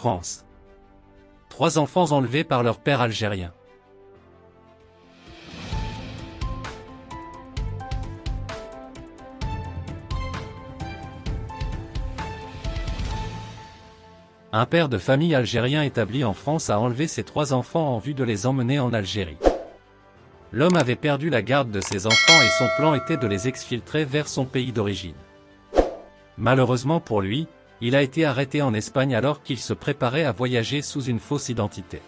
France. 3 enfants enlevés par leur père algérien. Un père de famille algérien établi en France a enlevé ses 3 enfants en vue de les emmener en Algérie. L'homme avait perdu la garde de ses enfants et son plan était de les exfiltrer vers son pays d'origine. Malheureusement pour lui, il a été arrêté en Espagne alors qu'il se préparait à voyager sous une fausse identité.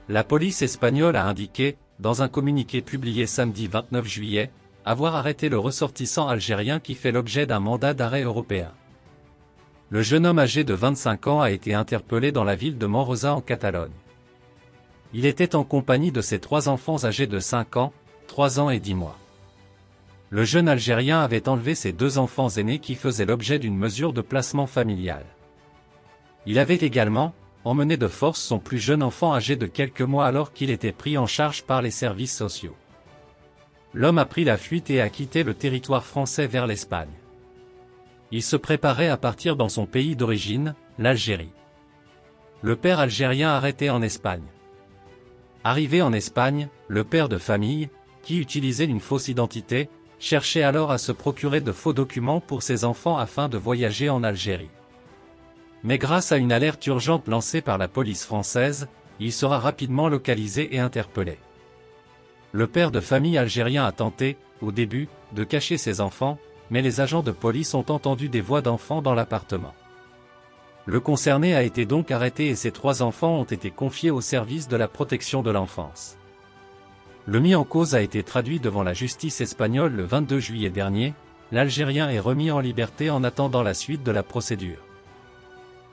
La police espagnole a indiqué, dans un communiqué publié samedi 29 juillet, avoir arrêté le ressortissant algérien qui fait l'objet d'un mandat d'arrêt européen. Le jeune homme âgé de 25 ans a été interpellé dans la ville de Manresa en Catalogne. Il était en compagnie de ses 3 enfants âgés de 5 ans, 3 ans et 10 mois. Le jeune Algérien avait enlevé ses 2 enfants aînés qui faisaient l'objet d'une mesure de placement familial. Il avait également emmené de force son plus jeune enfant âgé de quelques mois alors qu'il était pris en charge par les services sociaux. L'homme a pris la fuite et a quitté le territoire français vers l'Espagne. Il se préparait à partir dans son pays d'origine, l'Algérie. Le père algérien arrêté en Espagne. Arrivé en Espagne, le père de famille, qui utilisait une fausse identité, cherchait alors à se procurer de faux documents pour ses enfants afin de voyager en Algérie. Mais grâce à une alerte urgente lancée par la police française, il sera rapidement localisé et interpellé. Le père de famille algérien a tenté, au début, de cacher ses enfants, mais les agents de police ont entendu des voix d'enfants dans l'appartement. Le concerné a été donc arrêté et ses 3 enfants ont été confiés au service de la protection de l'enfance. Le mis en cause a été traduit devant la justice espagnole le 22 juillet dernier, l'Algérien est remis en liberté en attendant la suite de la procédure.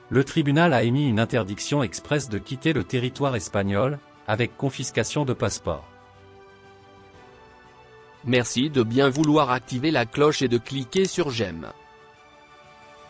Le tribunal a émis une interdiction expresse de quitter le territoire espagnol, avec confiscation de passeport. Merci de bien vouloir activer la cloche et de cliquer sur j'aime.